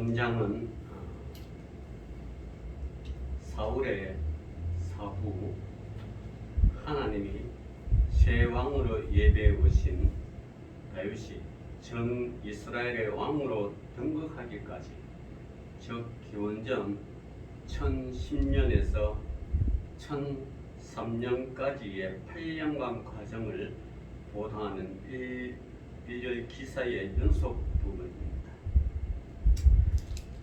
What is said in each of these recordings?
본장은 사울의 사후 하나님이 새 왕으로 예배해 오신 다윗이 전 이스라엘의 왕으로 등극하기까지 즉 기원전 1010년에서 1003년까지의 8년간 과정을 보도하는 일열 기사의 연속 부분입니다.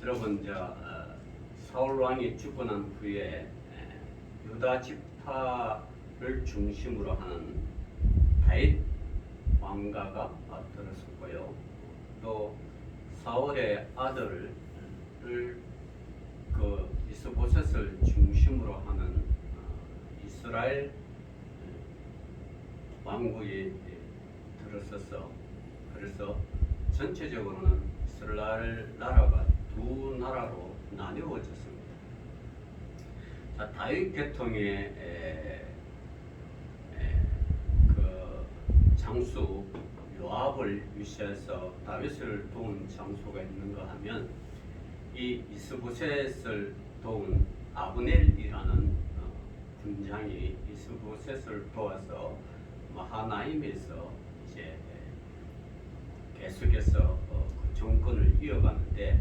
여러분, 사울 왕이 죽고 난 후에 유다 지파를 중심으로 하는 다윗 왕가가 들어섰고요. 또 사울의 아들을 이스보셋을 중심으로 하는 이스라엘 왕국이 들어서서 그래서 전체적으로는 이스라엘 나라가 두 나라로 나뉘어졌습니다. 다윗 계통의 그 장수 요압을 위시해서 다윗을 도운 장수가 있는가 하면 이 이스보셋을 도운 아브넬이라는 군장이 이스보셋을 도와서 마하나임에서 이제 계속해서 그 정권을 이어가는데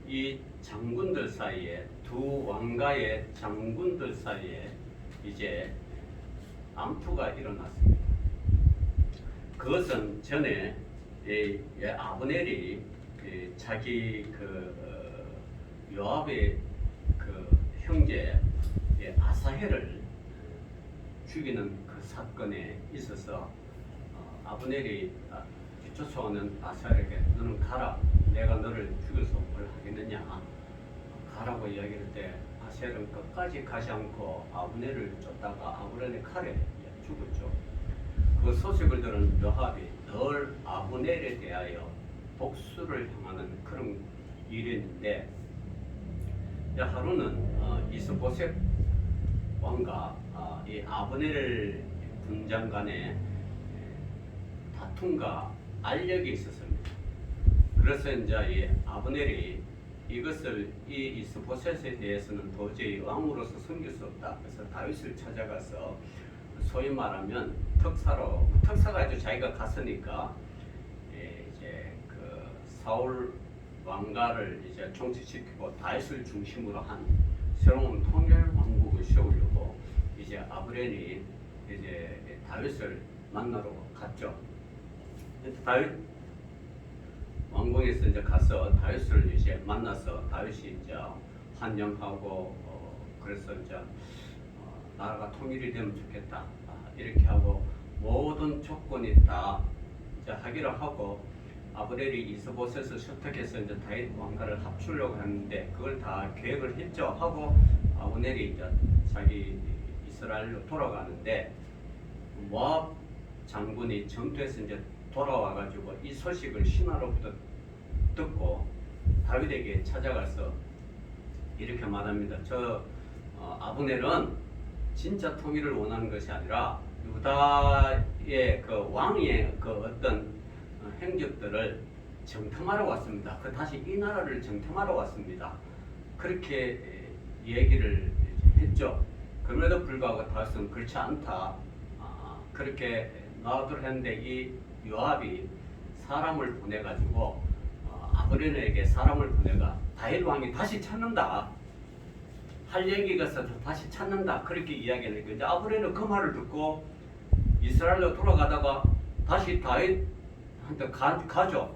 이 장군들 사이에 두 왕가의 장군들 사이에 이제 암투가 일어났습니다. 그것은 전에 아브넬이 자기 요압의 형제 아사헬을 죽이는 그 사건에 있어서 아브넬이 쫓아오는 아사헬에게 너는 가라, 내가 너를 죽여서 뭘 하겠느냐 가라고 이야기할 때 아사헬은 끝까지 가지 않고 아브넬을 쫓다가 아브넬의 칼에 죽었죠. 그 소식을 들은 요압이 늘 아브넬에 대하여 복수를 향하는 그런 일이었는데 하루는 이스보셋 왕과 이 아브넬 군장 간에 다툼과 알력이 있었습니다. 그래서 이제 이 아브넬이 이것을 이 이스보셋에 대해서는 도저히 왕으로서 섬길 수 없다. 그래서 다윗을 찾아가서 소위 말하면 특사가 아주 자기가 갔으니까 이제 그 사울 왕가를 이제 총치시키고 다윗을 중심으로 한 새로운 통일 왕국을 세우려고 이제 아브넬이 이제 다윗을 만나러 갔죠. 다윗 왕궁에서 이제 가서 다윗을 이제 만나서 다윗이 이제 환영하고 그래서 이제 나라가 통일이 되면 좋겠다 이렇게 하고 모든 조건이 다 이제 하기로 하고 아브넬이 이스보셋을 설득해서 이제 다윗 왕가를 합치려고 했는데 그걸 다 계획을 했죠. 하고 아브넬이 이제 자기 이스라엘로 돌아가는데 모압 장군이 전투에서 이제 돌아와가지고 이 소식을 신하로부터 듣고 다윗에게 찾아가서 이렇게 말합니다. 아브넬은 진짜 통일을 원하는 것이 아니라 유다의 그 왕의 그 어떤 행적들을 정탐하러 왔습니다. 다시 이 나라를 정탐하러 왔습니다. 그렇게 얘기를 했죠. 그럼에도 불구하고 다윗은 그렇지 않다. 그렇게 나오도록 했는데 이 요압이 사람을 보내가지고 아브넬에게 사람을 보내가 다윗 왕이 다시 찾는다. 할 얘기가 있어서 다시 찾는다. 그렇게 이야기하는 거죠. 아브넬은 그 말을 듣고 이스라엘로 돌아가다가 다시 다윗한테 가죠.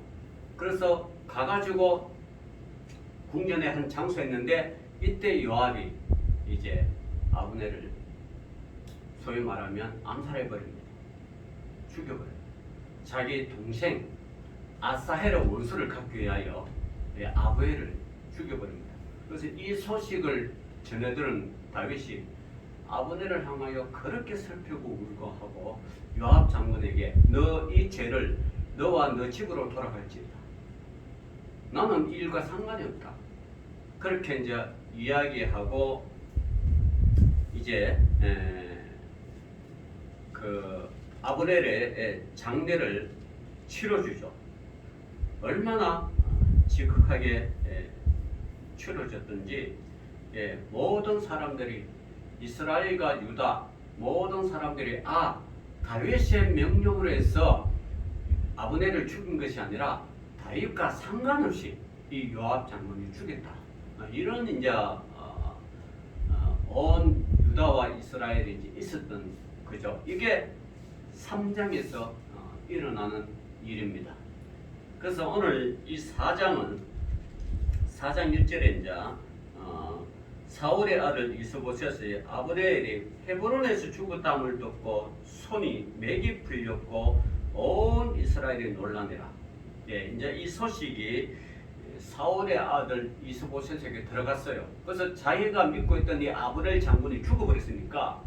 그래서 가가지고 궁전에 한 장소에 있는데 이때 요압이 이제 아브넬을 소위 말하면 암살해버립니다. 죽여버려요. 자기 동생 아사헬의 원수를 갚기 위하여 아브넬을 죽여버립니다. 그래서 이 소식을 전해들은 다윗이 아브넬을 향하여 그렇게 슬프고 울고 하고 요압 장군에게 너 이 죄를 너와 너 집으로 돌아갈지어다. 나는 이 일과 상관이 없다. 그렇게 이제 이야기하고 이제 그 아브넬의 장례를 치러주죠. 얼마나 지극하게 치러졌든지 모든 사람들이 이스라엘과 유다 모든 사람들이 다윗의 명령으로 해서 아브넬을 죽인 것이 아니라 다윗과 상관없이 이 요압 장군이 죽였다. 이런 이제 온 유다와 이스라엘이 이제 있었던 거죠. 이게 3장에서 일어나는 일입니다. 그래서 오늘 이 4장은 4장 1절에 이제 사울의 아들 이스보셋이 아브넬이 헤브론에서 죽었다함을 듣고 손이 맥이 풀렸고 온 이스라엘이 놀라니라. 이제 이 소식이 사울의 아들 이스보셋에게 들어갔어요. 그래서 자기가 믿고 있던 이 아브넬 장군이 죽어버렸으니까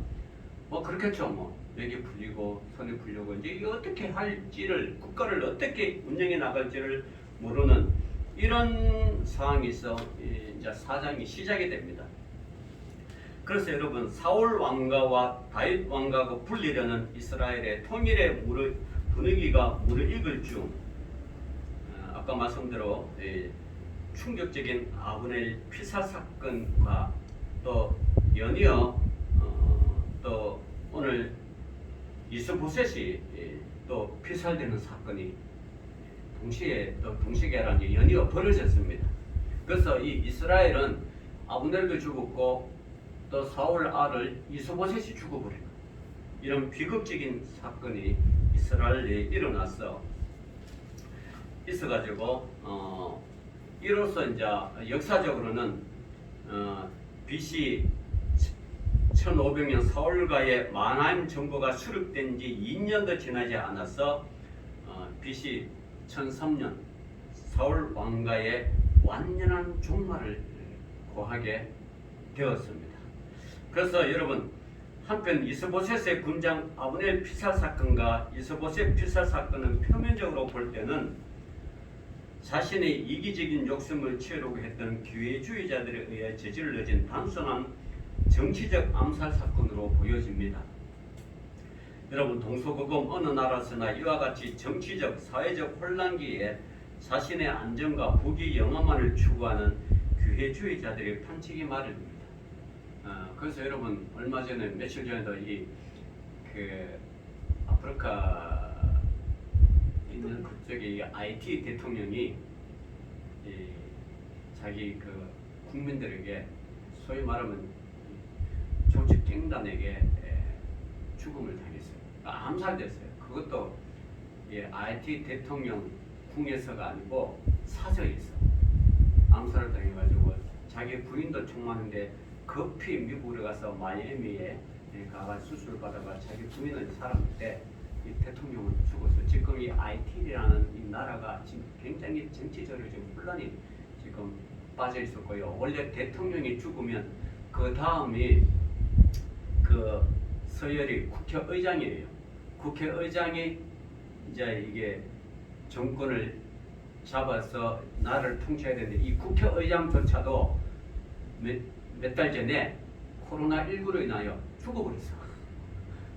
뭐 그렇겠죠. 맥이 풀리고 손이 풀리고 이제 어떻게 할지를 국가를 어떻게 운영해 나갈지를 모르는 이런 상황에서 이제 4장이 시작이 됩니다. 그래서 여러분 사울 왕가와 다윗 왕가가 분리되는 이스라엘의 통일의 분위기가 무르익을 중 아까 말씀대로 충격적인 아브넬 피살 사건과 또 연이어 또 오늘 이스보셋이 또 피살되는 사건이 동시계란이 연이어 벌어졌습니다. 그래서 이 이스라엘은 아브넬도 죽었고 또 사울 아들 이스보셋이 죽어버리는 이런 비극적인 사건이 이스라엘에 있어가지고 이로써 이제 역사적으로는 BC 1500년 사울과의 마나임 정부가 수립된 지 2년도 지나지 않아서 BC 1003년 사울 왕가의 완전한 종말을 고하게 되었습니다. 그래서 여러분 한편 이스보셋의 군장 아브넬 피살 사건과 이스보셋 피살 사건은 표면적으로 볼 때는 자신의 이기적인 욕심을 채우려고 했던 기회주의자들에 의해 저질러진 단순한 정치적 암살 사건으로 보여집니다. 여러분 동서고금 어느 나라에서나 이와 같이 정치적 사회적 혼란기에 자신의 안정과 부귀 영화만을 추구하는 기회주의자들의 판치기 마련입니다. 그래서 여러분 얼마 전에 며칠 전에도 아프리카 있는 그쪽에 IT 대통령이 자기 국민들에게 소위 말하면 조직 갱단에게 죽음을 당했어요. 암살됐어요. 그것도 IT 대통령 궁에서가 아니고 사저에서 암살을 당해가지고 자기 부인도 총맞는데 급히 미국으로 가서 마이애미에 가가 수술을 받아가 자기 부인은 살았는데 이 대통령은 죽었어요. 지금 이 IT라는 이 나라가 지금 굉장히 정치적으로 지금 혼란이 지금 빠져 있었고요. 원래 대통령이 죽으면 그 다음이 서열이 국회의장이에요. 국회의장이 이제 이게 정권을 잡아서 나라를 통치해야 되는데 이 국회의장조차도 몇 달 전에 코로나19로 인하여 죽어버렸어.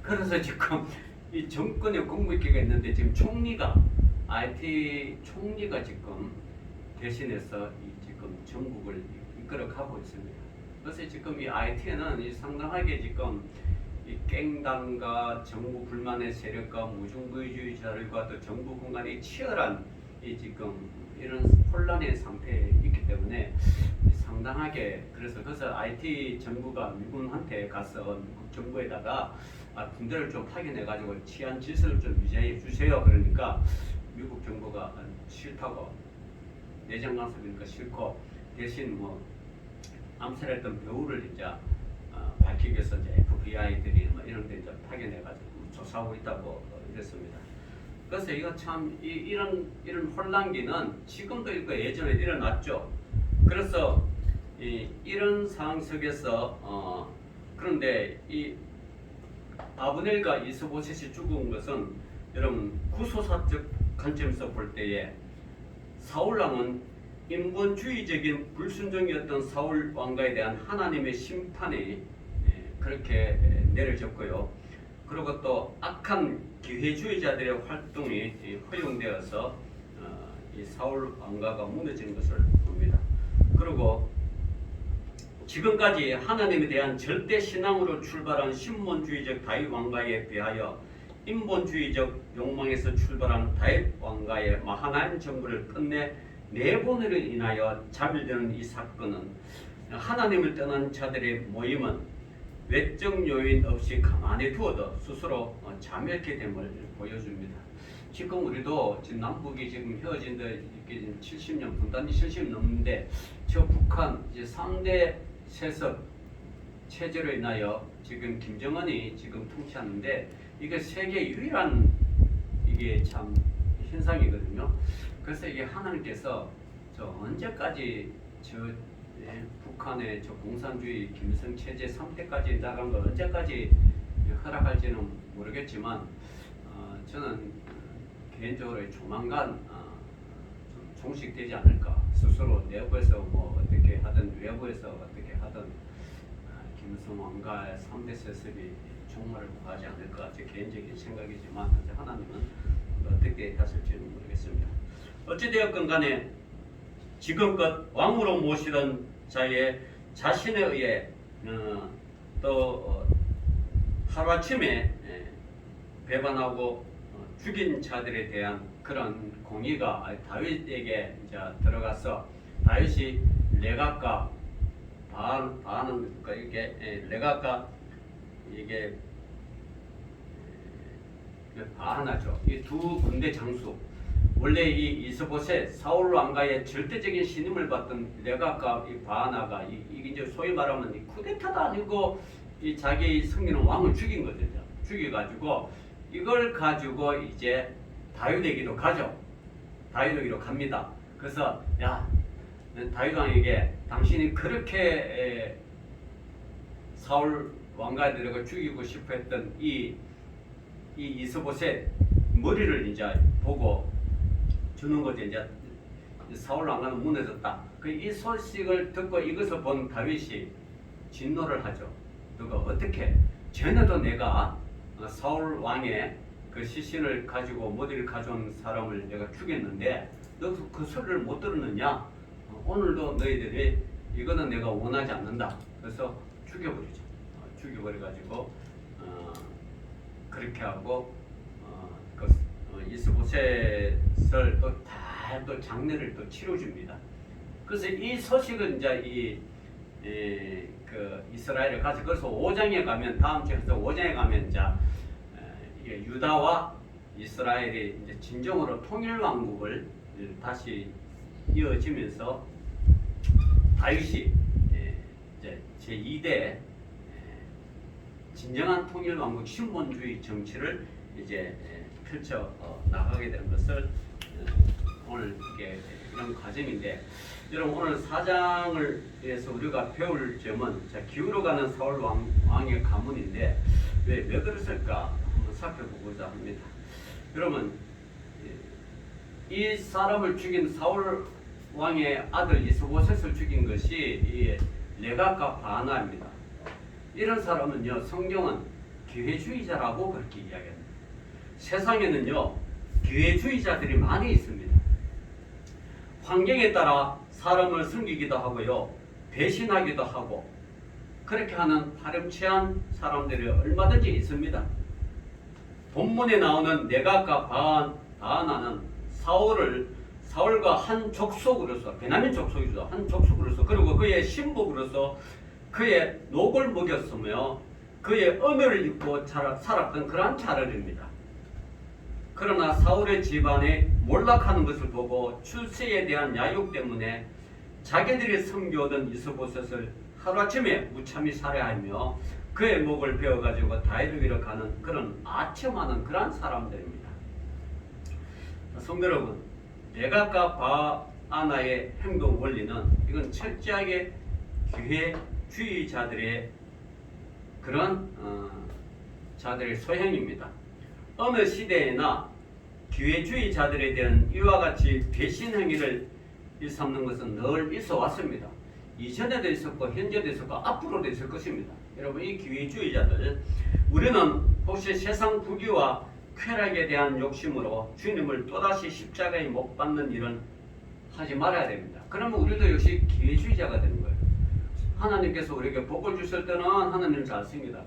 그래서 지금 이 정권에 공무기가 있는데 지금 IT 총리가 지금 대신해서 지금 전국을 이끌어가고 있습니다. 그래서 지금 이 IT는 상당하게 지금 이 갱단과 정부 불만의 세력과 무중부주의자들과 또 정부 공간이 치열한 지금 이런 혼란의 상태에 있기 때문에 상당하게 그래서 IT 정부가 미군한테 가서 미국 정부에다가 군대를 좀 파견해 가지고 치안 질서를 좀 유지해 주세요. 그러니까 미국 정부가 싫다고 내정 간섭이니까 싫고 대신 암살했던 배우를 이제 밝히기 위해서 이제 FBI들이 이런 데 이제 파견해 가지고 조사하고 있다고 이랬습니다. 그래서 이거 참 이런 혼란기는 지금도 있고 예전에 일어났죠. 그래서 이런 상황 속에서 그런데 이 아브넬과 이스보셋이 죽은 것은 여러분 구소사적 관점에서 볼 때에 사울 왕은 인본주의적인 불순종이었던 사울 왕가에 대한 하나님의 심판이 그렇게 내려졌고요. 그리고 또 악한 기회주의자들의 활동이 허용되어서 이 사울 왕가가 무너진 것을 봅니다. 그리고 지금까지 하나님에 대한 절대 신앙으로 출발한 신본주의적 다윗 왕가에 비하여 인본주의적 욕망에서 출발한 다윗 왕가의 하나님 정부를 끝내 내보내로 인하여 자멸되는 이 사건은 하나님을 떠난 자들의 모임은 외적 요인 없이 가만히 두어도 스스로 자멸케 됨을 보여줍니다. 지금 우리도 지금 남북이 지금 헤어진 데 70년, 분단지 70년 넘는데 저 북한 이제 상대 세습 체제로 인하여 지금 김정은이 지금 통치하는데 이게 세계 유일한 이게 참 현상이거든요. 그래서 이게 하나님께서 저 언제까지 저 북한의 저 공산주의 김일성 체제 3대까지 나간 걸 언제까지 허락할지는 모르겠지만 저는 개인적으로 조만간 좀 종식되지 않을까. 스스로 내부에서 뭐 어떻게 하든 외부에서 어떻게 하든 김일성 왕가의 3대 세습이 종말을 구하지 않을까. 제 개인적인 생각이지만 하나님은 어떻게 하실지는 모르겠습니다. 어찌되었건 간에 지금껏 왕으로 모시던 자의 자신에 의해 또 하루아침에 배반하고 죽인 자들에 대한 그런 공의가 다윗에게 이제 들어가서 다윗이 레갑과 바하는 이게 레갑과 이게 바하나죠. 이 두 군대 장수. 원래 이 이스보셋 사울 왕가의 절대적인 신임을 받던 레갑과 이 바하나가 이게 이제 소위 말하면 이 쿠데타도 아니고 이 자기 승리는 왕을 죽인 거거든요. 죽여가지고 이걸 가지고 이제 다윗에게로 가죠. 다윗에게로 갑니다. 그래서 야 다윗 왕에게 당신이 그렇게 사울 왕가들을 죽이고 싶어했던 이 이스보셋 머리를 이제 보고 주는 거죠. 이제 사울 왕가는 무너졌다. 이 소식을 듣고 이것을 본 다윗이 진노를 하죠. 누가 어떻게? 전에도 내가 사울 왕의 그 시신을 가지고 머리를 가져온 사람을 내가 죽였는데 너 그 소리를 못 들었느냐? 오늘도 너희들이 이거는 내가 원하지 않는다. 그래서 죽여버리죠. 죽여버려가지고 그렇게 하고 이스보셋을 또 장례를 또 치러줍니다. 그래서 이 소식을 이제 그 이스라엘에 가서 그래서 5장에 가면 다음 주에서 5장에 가면 이제 이게 유다와 이스라엘이 이제 진정으로 통일 왕국을 다시 이어지면서 다윗이 이제 제2대 진정한 통일 왕국 신본주의 정치를 이제 펼쳐 나가게 되는 것을 오늘 이게 이런 과정인데 여러분 오늘 4장을 위해서 우리가 배울 점은 기울어가는 사울 왕의 가문인데 왜 그랬을까 한번 살펴보고자 합니다. 여러분 이 사람을 죽인 사울 왕의 아들 이스보셋을 죽인 것이 이 레갑과 바하나입니다. 이런 사람은요 성경은 기회주의자라고 그렇게 이야기합니다. 세상에는요 기회주의자들이 많이 있습니다. 환경에 따라 사람을 숨기기도 하고요 배신하기도 하고 그렇게 하는 파렴치한 사람들이 얼마든지 있습니다. 본문에 나오는 레갑과 바하나는 사울과 한 족속으로서 베냐민 족속이죠. 한 족속으로서 그리고 그의 신복으로서 그의 녹을 먹였으며 그의 엄혈을 입고 살았던 그러한 자들입니다. 그러나 사울의 집안에 몰락하는 것을 보고 출세에 대한 야욕 때문에 자기들이 섬겨오던 이스보셋을 하루아침에 무참히 살해하며 그의 목을 베어가지고 다윗에게로 가는 그런 아첨하는 그런 사람들입니다. 성도 여러분, 레갑과 바하나의 행동 원리는 이건 철저하게 기회주의자들의 그런 자들의 소행입니다. 어느 시대에나 기회주의자들에 대한 이와 같이 배신 행위를 일삼는 것은 늘 있어 왔습니다. 이전에도 있었고 현재도 있었고 앞으로도 있을 것입니다. 여러분 이 기회주의자들 우리는 혹시 세상 부귀와 쾌락에 대한 욕심으로 주님을 또다시 십자가에 못 박는 일은 하지 말아야 됩니다. 그러면 우리도 역시 기회주의자가 되는 거예요. 하나님께서 우리에게 복을 주실 때는 하나님 잘 씁니다.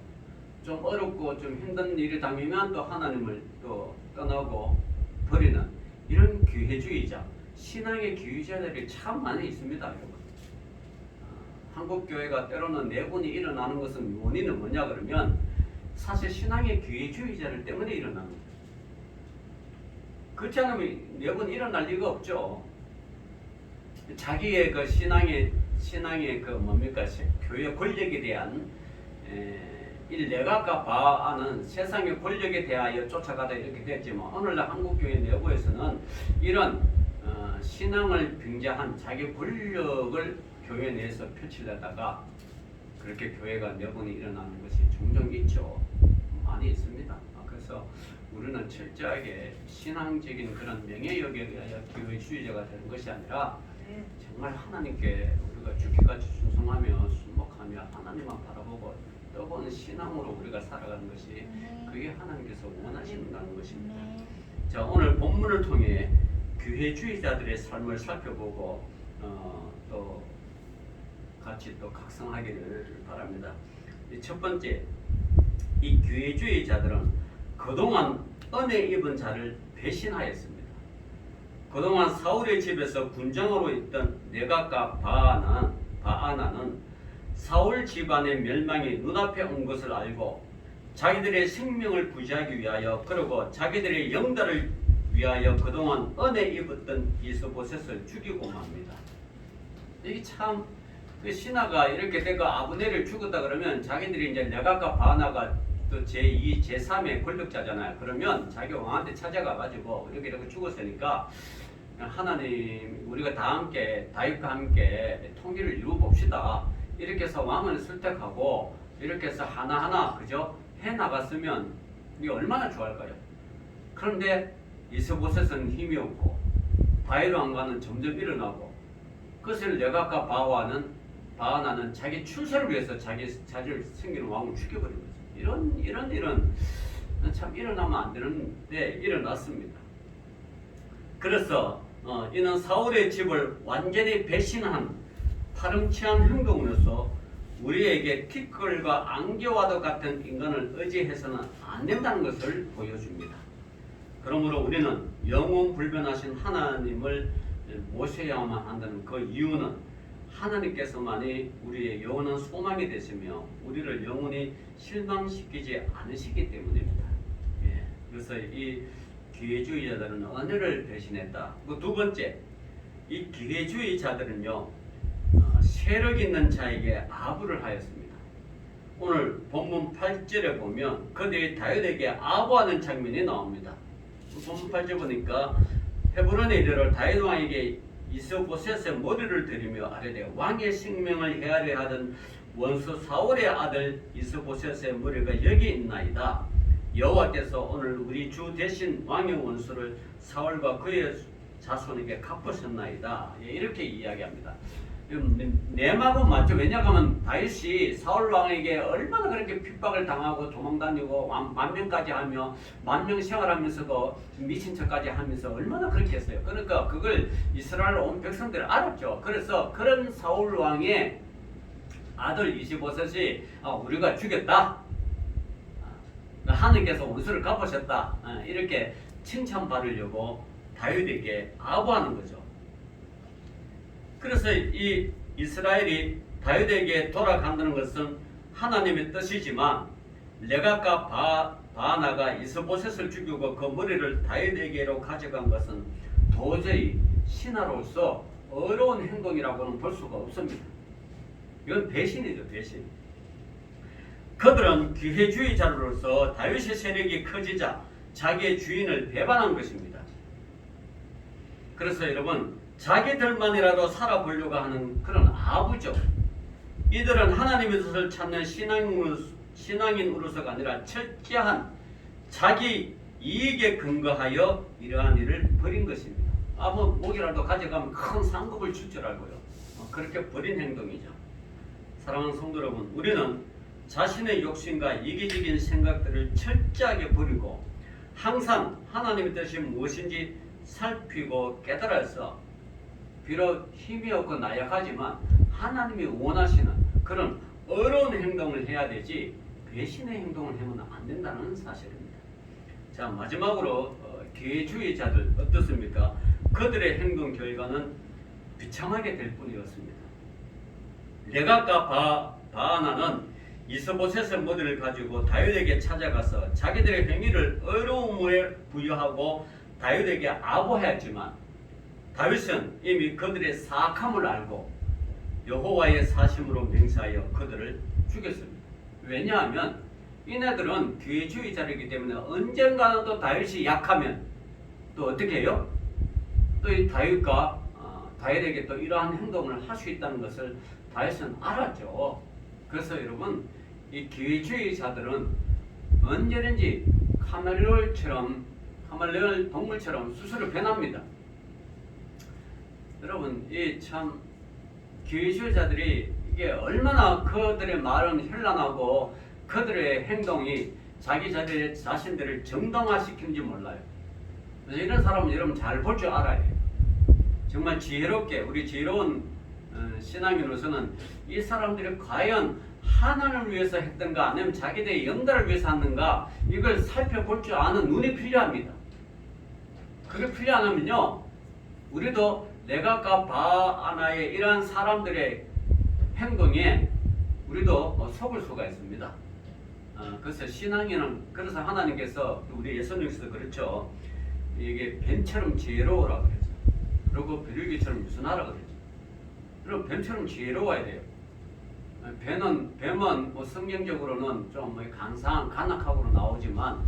좀 어렵고 좀 힘든 일이 당하면 또 하나님을 또 떠나고 버리는 이런 기회주의자, 신앙의 기회주의자들이 참 많이 있습니다, 여러분. 한국 교회가 때로는 내분이 일어나는 것은 원인은 뭐냐 그러면 사실 신앙의 기회주의자들 때문에 일어나는 거예요. 그렇지 않으면 내분 일어날 리가 없죠. 자기의 그 신앙의 그 뭡니까 교회 권력에 대한 내가 아까 봐하는 세상의 권력에 대하여 쫓아가다 이렇게 됐지만 오늘날 한국교회 내부에서는 이런 신앙을 빙자한 자기 권력을 교회 내에서 펼치려다가 그렇게 교회가 내분이 일어나는 것이 종종 있죠. 많이 있습니다. 그래서 우리는 철저하게 신앙적인 그런 명예욕에 의하여 기회주의자가 되는 것이 아니라 정말 하나님께 우리가 죽기까지 순종하며 순목하며 하나님만 바라보고 떠보는 신앙으로 우리가 살아가는 것이 그게 하나님께서 원하시는 것입니다. 자, 오늘 본문을 통해 기회주의자들의 삶을 살펴보고 또 같이 또 각성하기를 바랍니다. 첫 번째, 이 기회주의자들은 그동안 은혜 입은 자를 배신하였습니다. 그동안 사울의 집에서 군장으로 있던 네각과 바아나는 사울 집안의 멸망이 눈앞에 온 것을 알고 자기들의 생명을 부지하기 위하여 그리고 자기들의 영달을 위하여 그동안 은혜 입었던 이스보셋을 죽이고 맙니다. 이게 참 그 신하가 이렇게 내가 아브넬을 죽었다 그러면 자기들이 이제 네각과 바아나가 또 제2, 제3의 권력자잖아요. 그러면 자기 왕한테 찾아가가지고 이렇게 죽었으니까 하나님 우리가 다 함께 다윗과 함께 통일을 이루어 봅시다. 이렇게 해서 왕을 설득하고 이렇게 해서 하나하나 그죠 해 나갔으면 이게 얼마나 좋을까요? 그런데 이스보셋은 힘이 없고 다윗 왕과는 점점 일어나고 그것을 네각과 바아나는 자기 출세를 위해서 자기를 생기는 왕을 죽여버린 거죠. 이런 참 일어나면 안 되는데 일어났습니다. 그래서 이는 사울의 집을 완전히 배신한 파렴치한 행동으로서 우리에게 티끌과 안개와도 같은 인간을 의지해서는 안 된다는 것을 보여줍니다. 그러므로 우리는 영원 불변하신 하나님을 모셔야만 한다는 그 이유는 하나님께서만이 우리의 영원한 소망이 되시며 우리를 영원히 실망시키지 않으시기 때문입니다. 그래서 이 기회주의자들은 은혜를 배신했다. 두 번째, 이 기회주의자들은요 세력 있는 자에게 아부를 하였습니다. 오늘 본문 8절에 보면 그들이 다윗에게 아부하는 장면이 나옵니다. 본문 8절 보니까 헤브론에 이르러 다윗 왕에게 이스보셋의 머리를 들이며 아뢰되 왕의 생명을 헤아려 하던 원수 사울의 아들 이스보셋의 머리가 여기 있나이다. 여호와께서 오늘 우리 주 대신 왕의 원수를 사울과 그의 자손에게 갚으셨나이다. 이렇게 이야기합니다. 내막은 맞죠. 왜냐하면 다윗이 사울 왕에게 얼마나 그렇게 핍박을 당하고 도망다니고 만명까지 하며 만명 생활하면서도 미친 척까지 하면서 얼마나 그렇게 했어요. 그러니까 그걸 이스라엘 온 백성들이 알았죠. 그래서 그런 사울 왕의 아들 이스보셋이 우리가 죽였다. 하나님께서 원수를 갚으셨다. 이렇게 칭찬받으려고 다윗에게 아부하는 거죠. 그래서 이 이스라엘이 다윗에게 돌아간다는 것은 하나님의 뜻이지만 네각과 바아나가 이스보셋을 죽이고 그 머리를 다윗에게로 가져간 것은 도저히 신하로서 어려운 행동이라고는 볼 수가 없습니다. 이건 배신이죠, 배신. 그들은 기회주의자로서 다윗의 세력이 커지자 자기의 주인을 배반한 것입니다. 그래서 여러분 자기들만이라도 살아보려고 하는 그런 아부죠. 이들은 하나님의 뜻을 찾는 신앙인으로서가 아니라 철저한 자기 이익에 근거하여 이러한 일을 벌인 것입니다. 목이라도 가져가면 큰 상급을 줄 줄 알고요. 그렇게 버린 행동이죠. 사랑하는 성도 여러분, 우리는 자신의 욕심과 이기적인 생각들을 철저하게 버리고 항상 하나님의 뜻이 무엇인지 살피고 깨달아서 비록 힘이 없고 나약하지만 하나님이 원하시는 그런 어려운 행동을 해야 되지 배신의 행동을 하면 안 된다는 사실입니다. 자, 마지막으로 기회주의자들 어떻습니까? 그들의 행동 결과는 비참하게 될 뿐이었습니다. 레갑과 바하나는 이스보셋의 머리를 가지고 다윗에게 찾아가서 자기들의 행위를 어려움을 부여하고 다윗에게 아부하였지만 다윗은 이미 그들의 사악함을 알고 여호와의 사심으로 맹세하여 그들을 죽였습니다. 왜냐하면 이네들은 기회주의자이기 때문에 언젠가는 또 다윗이 약하면 또 어떻게 해요? 또 이 다윗에게 또 이러한 행동을 할 수 있다는 것을 다윗은 알았죠. 그래서 여러분, 이 기회주의자들은 언제든지 카멜레온 동물처럼 스스로 변합니다. 여러분, 이 참 기회주의자들이 이게 얼마나 그들의 말은 현란하고 그들의 행동이 자기 자신들을 정당화시키는지 몰라요. 그래서 이런 사람은 여러분 잘 볼 줄 알아야 돼요. 정말 지혜롭게 우리 지혜로운 신앙인으로서는 이 사람들이 과연 하나님을 위해서 했던가 아니면 자기들의 영달을 위해서 했는가 이걸 살펴볼 줄 아는 눈이 필요합니다. 그게 필요 안 하면요 우리도 레갑과 바하나의 이러한 사람들의 행동에 우리도 속을 수가 있습니다. 그래서 신앙인은 그래서 하나님께서 우리 예수님께서 그렇죠. 이게 뱀처럼 지혜로우라고 그랬죠. 그리고 비둘기처럼 유순하라 그랬죠. 그럼 뱀처럼 지혜로워야 돼요. 뱀은 뭐 성경적으로는 좀 강상한 간악하고로 나오지만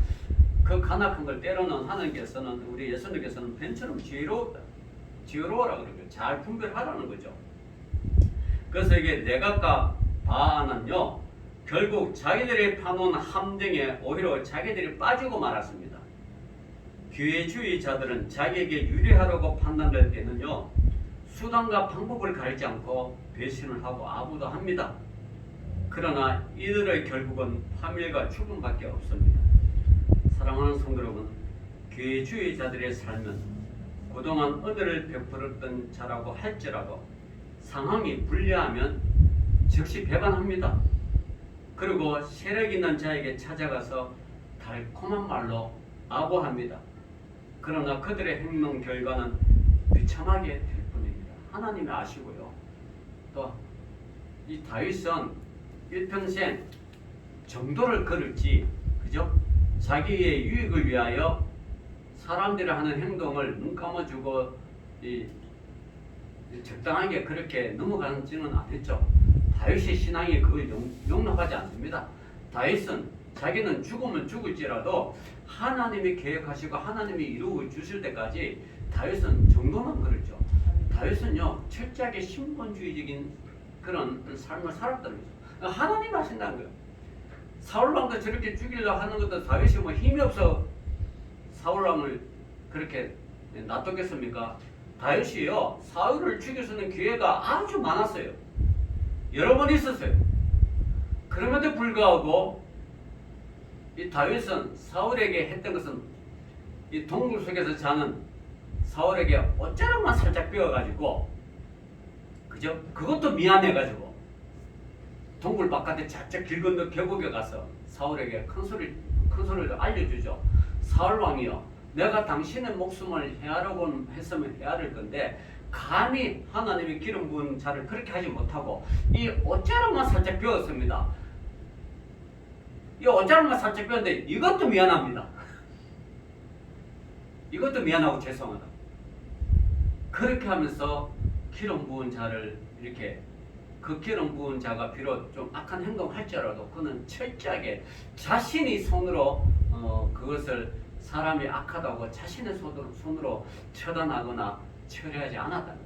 그 간악한 걸 때로는 하나님께서는 우리 예수님께서는 뱀처럼 지혜로워라 그러고요. 잘 분별하라는 거죠. 그래서 이게 레갑과 바하나는요 결국 자기들이 파놓은 함정에 오히려 자기들이 빠지고 말았습니다. 기회주의자들은 자기에게 유리하려고 판단될 때는요 수단과 방법을 가리지 않고 배신을 하고 아부도 합니다. 그러나 이들의 결국은 파멸과 죽음밖에 없습니다. 사랑하는 성도 여러분, 기회주의자들의 삶은 그동안 은혜를 베풀었던 자라고 할지라도 상황이 불리하면 즉시 배반합니다. 그리고 세력 있는 자에게 찾아가서 달콤한 말로 아부합니다. 그러나 그들의 행동 결과는 비참하게 될 뿐입니다. 하나님이 아시고요. 또 이 다윗은 일평생 정도를 걸을지 그죠? 자기의 유익을 위하여 사람들이 하는 행동을 눈 감아주고 적당하게 그렇게 넘어가지는 않았죠. 다윗의 신앙이 그걸 용납하지 않습니다. 다윗은 자기는 죽으면 죽을지라도 하나님이 계획하시고 하나님이 이루어 주실 때까지 다윗은 정도만 걸었죠. 다윗은요 철저하게 신본주의적인 그런 삶을 살았다는 거죠. 하나님 하신다는 거예요. 사울왕도 저렇게 죽이려고 하는 것도 다윗이 뭐 힘이 없어 사울왕을 그렇게 놔뒀겠습니까? 다윗이요 사울을 죽일 수 있는 기회가 아주 많았어요. 여러 번 있었어요. 그럼에도 불구하고 이 다윗은 사울에게 했던 것은 이 동굴 속에서 자는 사울에게 옷자락만 살짝 빼어가지고 그죠? 그것도 미안해가지고 동굴 바깥에 작작 길 건너 계곡에 가서 사울에게 큰 소리를 알려주죠. 사울 왕이요, 내가 당신의 목숨을 해하려고 했으면 해야 될 건데 감히 하나님의 기름 부은 자를 그렇게 하지 못하고 이 옷자락만 살짝 빼었습니다. 이 옷자락만 살짝 빼었는데 이것도 미안합니다. 이것도 미안하고 죄송하다. 그렇게 하면서 기름 부은 자를 이렇게 그 기름 부은 자가 비록 좀 악한 행동을 할지라도 그는 철저하게 자신이 손으로 그것을 사람이 악하다고 자신의 손으로 처단하거나 처리하지 않았다는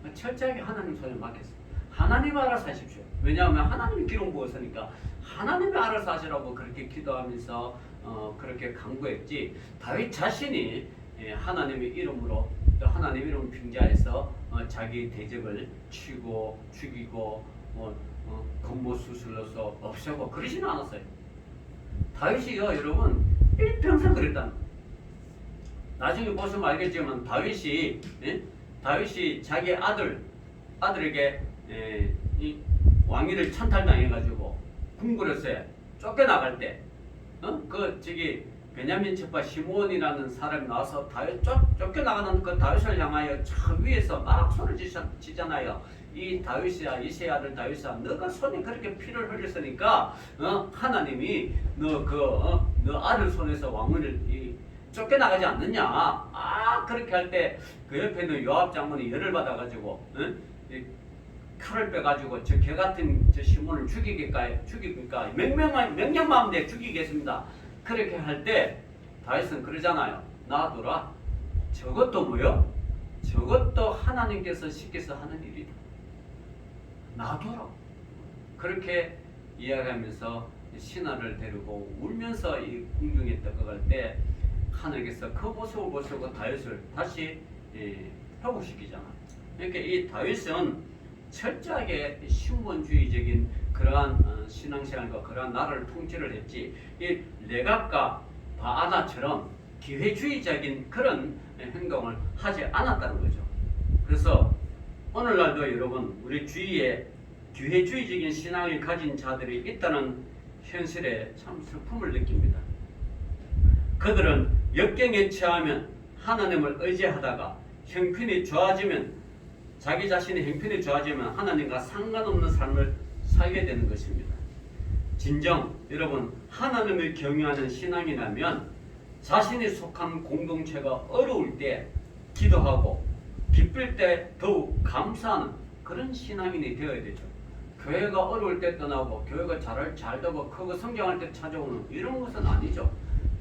거예요. 철저하게 하나님 손에 맡겼어요. 하나님 알아서 하십시오. 왜냐하면 하나님이 기름 부었으니까 하나님이 알아서 하시라고 그렇게 기도하면서 그렇게 간구했지 다윗 자신이 하나님의 이름으로 또 하나님의 이름을 빙자해서 자기 대적을 치고 죽이고 건보 수술로서 없애고 그러지는 않았어요. 다윗이요 여러분 일평생 그랬다. 나중에 보시면 알겠지만 다윗이 다윗이 자기 아들에게 이 왕위를 찬탈당해가지고 궁궐에서 쫓겨나갈 때, 그 저기 베냐민 첩파 시므온이라는 사람이 나와서 다윗 쫓겨나가는 그 다윗을 향하여 저 위에서 막 소리 지잖아요. 이 다윗이야, 이새의 아들 다윗아, 너가 손에 그렇게 피를 흘렸으니까 하나님이 너 아들 손에서 왕위를 쫓겨나가지 않느냐. 그렇게 할 때 그 옆에 있는 요압 장군이 열을 받아가지고 칼을 빼가지고 저 개 같은 저 시몬을 죽이니까 명령마음대 죽이겠습니다. 그렇게 할 때 다윗은 그러잖아요. 놔두라. 저것도 뭐요? 저것도 하나님께서 시켜서 하는 일이다. 놔둬라. 그렇게 이야기하면서 신하를 데리고 울면서 이 궁중에 떠나갈 때 하나님께서 그 모습을 보시고 다윗을 다시 회복시키잖아요. 그러니까 이 다윗은 철저하게 신분주의적인 그러한 신앙생활과 그러한 나라를 통치를 했지, 이 레갑과 바아나처럼 기회주의적인 그런 행동을 하지 않았다는 거죠. 그래서 오늘날도 여러분 우리 주위에 기회주의적인 신앙을 가진 자들이 있다는 현실에 참 슬픔을 느낍니다. 그들은 역경에 처하면 하나님을 의지하다가 형편이 좋아지면 자기 자신의 형편이 좋아지면 하나님과 상관없는 삶을 살게 되는 것입니다. 진정 여러분 하나님을 경외하는 신앙이라면 자신이 속한 공동체가 어려울 때 기도하고 기쁠 때 더욱 감사하는 그런 신앙인이 되어야 되죠. 교회가 어려울 때 떠나고 교회가 잘 되고 크고 성장할 때 찾아오는 이런 것은 아니죠.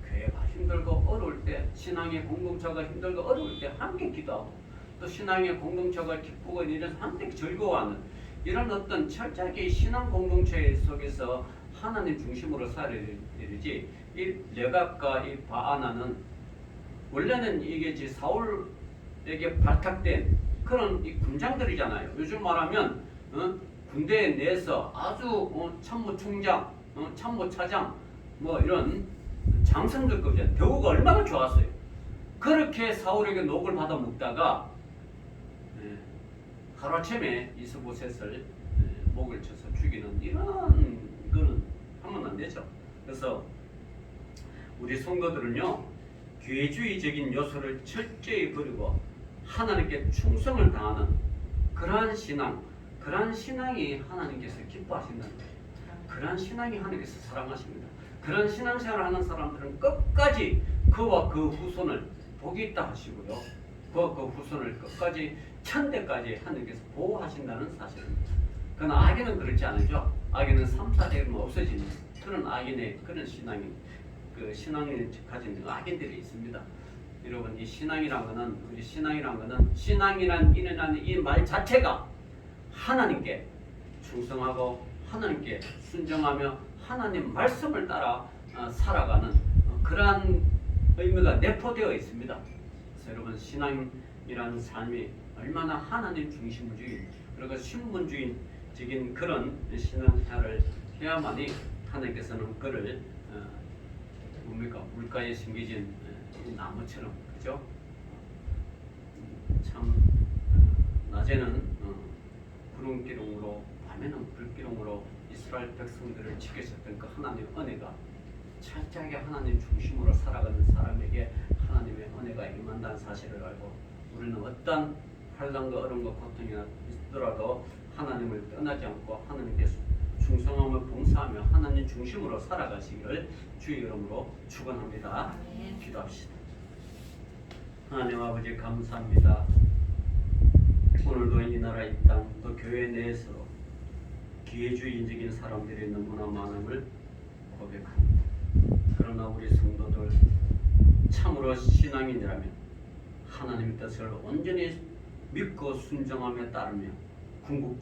교회가 힘들고 어려울 때, 신앙의 공동체가 힘들고 어려울 때 함께 기도하고 또 신앙의 공동체가 기쁘고 이래서 함께 즐거워하는 이런 어떤 철저하게 신앙 공동체 속에서 하나님 중심으로 살아야 되지. 이 레갑과 이 바아나는 원래는 이게 사울에게 발탁된 그런 이 군장들이잖아요. 요즘 말하면 군대 내에서 아주 참모총장, 참모차장 뭐 이런 장성들급이잖아요. 대우가 얼마나 좋았어요. 그렇게 사울에게 녹을 받아 먹다가 하루아침에 이스보셋을 목을 쳐서 죽이는 이런 거는 하면 안 되죠. 그래서 우리 성도들은요, 기회주의적인 요소를 철저히 버리고 하나님께 충성을 다하는 그러한 신앙, 그러한 신앙이 하나님께서 기뻐하신다는 거예요. 그러한 신앙이 하나님께서 사랑하십니다. 그런 신앙생활을 하는 사람들은 끝까지 그와 그 후손을 복이 있다 하시고요. 그와 그 후손을 끝까지 천대까지 하나님께서 보호하신다는 사실입니다. 그러나 악인은 그렇지 않죠. 악인은 3, 4대면 없어지는 그런 악인의 그런 신앙이 그 신앙을 가진 악인들이 있습니다. 여러분 이 신앙이란 거는 우리 신앙이란 거는 신앙이란 이라는 이 말 자체가 하나님께 충성하고 하나님께 순종하며 하나님 말씀을 따라 살아가는 그러한 의미가 내포되어 있습니다. 그래서 여러분 신앙이라는 삶이 얼마나 하나님 중심주의 그리고 신분주의적인 그런 신앙생활을 해야만이 하나님께서는 그를 뭡니까 물가에 심겨진 나무처럼 그죠? 참 낮에는 구름기둥으로 밤에는 불기둥으로 이스라엘 백성들을 지키셨던 그 하나님의 은혜가 철저하게 하나님 중심으로 살아가는 사람에게 하나님의 은혜가 임한다는 사실을 알고 우리는 어떤 환난과 어려움과 고통이 있더라도 하나님을 떠나지 않고 하나님께 충성함을 봉사하며 하나님 중심으로 살아가시기를 주의 이름으로 축원합니다. 기도합시다. 하나님 아버지 감사합니다. 오늘도 이 나라 이 땅 또 교회 내에서 기회주의적인 사람들이 너무나 많음을 고백합니다. 그러나 우리 성도들 참으로 신앙인이라면 하나님의 뜻을 온전히 믿고 순종하며 따르며 궁극적